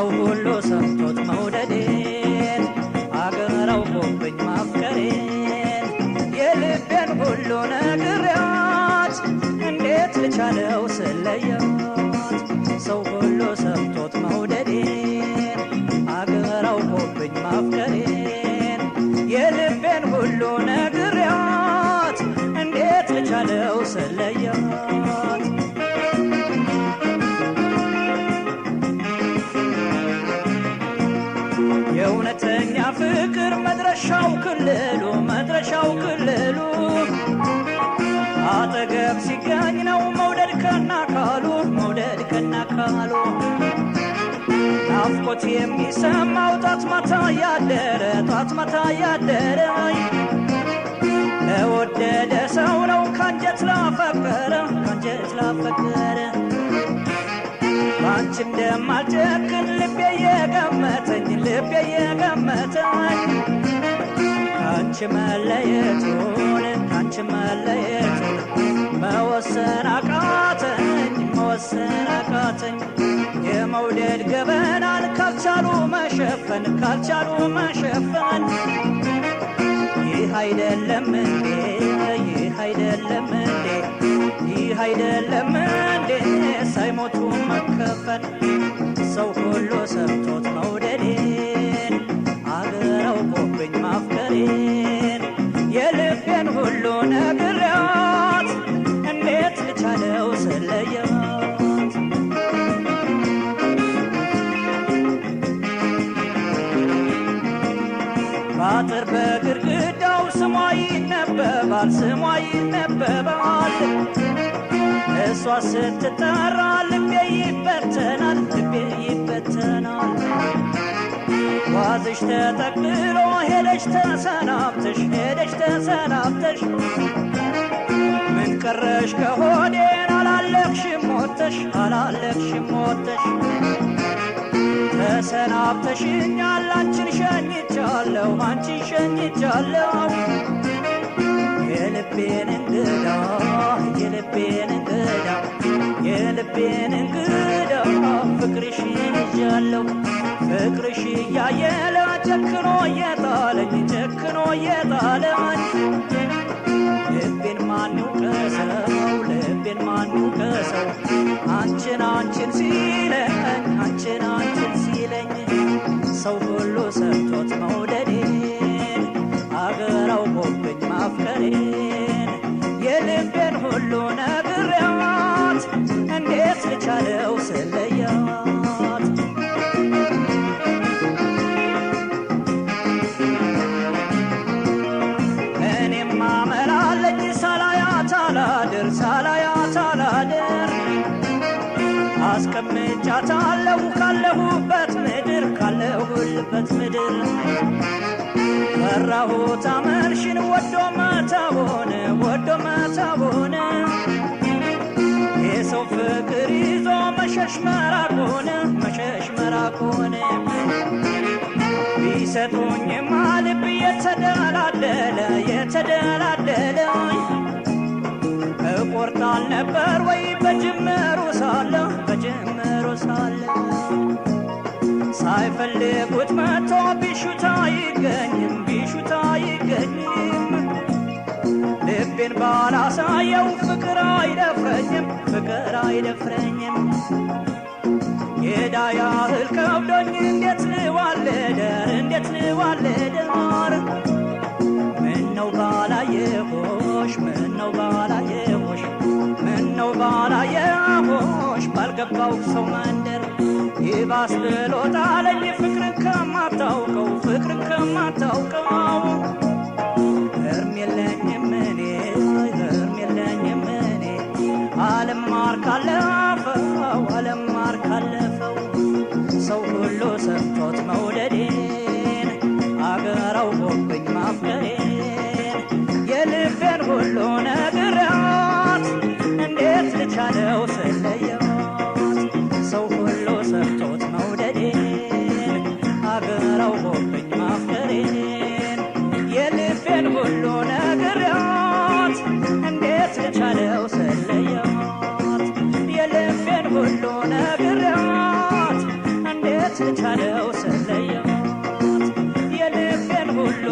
ሰው ሁሉ ሰምቶት መውደዴን አገር አውቆብኝ ማፍቀሬን የልቤን ሁሉ ነግሬያት እንዴት ልቻለው ስለያት ሰው ሁሉ ሰምቶት መውደዴን አገር አውቆብኝ ማፍቀሬን የልቤን ሁሉ ነግሬያት እንዴት ልቻለው ስለያት የእውነተኛ ፍቅር መድረሻው ክልሉ አጠገብ ሲገኝ ነው መውደድ ከናካሉ ናፍቆት የሚሰማው ጧት ማታ ያደረ ለወደደ ሰው ነው ካንጀት ላፈቀረ ባንቺ እንደማልጨክን ልቤ የገመተኝ ካንቺ መለየቱን መወሰን አቃተኝ የመውደድ ገበናን ካልቻሉ መሸፈን ይህ አይደለም እንዴ ሳይሞቱ መከፈን ሰው ሁሉ ሰምቶት መውደዴን አገር አውቆብኝ ማፍቀሬን የልቤን ሁሉ ነግሬያት እንዴት ልቻለው ስለያት በአጥር በግድግዳው ስሟ ይነበባል እሷ ስትጠራ ልቤ ይበተናል ዋዝሽ ተጠቅልሎ ሄደሽ ተሰናብተሽ ምን ቀረሽ ከሆዴን አላለቅሽም ሞተሽ ተሰናብተሽኛል አንቺን ሸኝቻለሁ የልቤን እንግዳ ፍቅርሽን ይዣለሁ ፍቅርሽ እያየለ ጨክኖ እየጣለኝ ልቤን ማን ይውቀሰው አንቺን ሲለኝ ሰው ሁሉ ሰምቶት መውደዴን አገር አውቆብኝ ማፍቀሬን የልቤን ሁሉ ነግሬያት እንዴት ልቻለው ስለያት እኔማ መላለኝ ሳላያት አላድር አስቀምጫታለሁ ካለሁበት ምድር ፈራሁት አመልሽን ወዶ መተውን የሰው ፍቅር ይዞ መሸሽ መራቁን ቢሰጡኝማ ልብ የተደላደለ እቆርጣል ነበር ወይ በጅምሩ ሳለ ሳይፈልጉት መቶ ቢሹታ አይገኝም ልቤን ባላሳየው ፍቅር አይደፍረኝም የዳ ያህል ከብዶኝ እንዴት ልዋለደር ምነው ባላየሆሽ ባልገባው ሰው መንደር ይባስ ብሎ ጣለኝ ፍቅርን ከማታውቀው እርም የለኝም እኔ አለማር ካለፈው ሰው ሁሉ ሰምቶት መውደዴን አገር አውቆብኝ ማፍቀሬን የልቤን ሁሉ ነግሬያት እንዴት ልቻለው ስለያት ሰው ሁሉ ሰምቶት መውደዴን አገር አውቆብኝ ማፍቀሬን የልቤን ሁሉ ነግሬያት እንዴት ልቻለው ስለያት የልቤን ሁሉ ነግሬያት እንዴት ልቻለው ስለየው የልቤን ሁሉ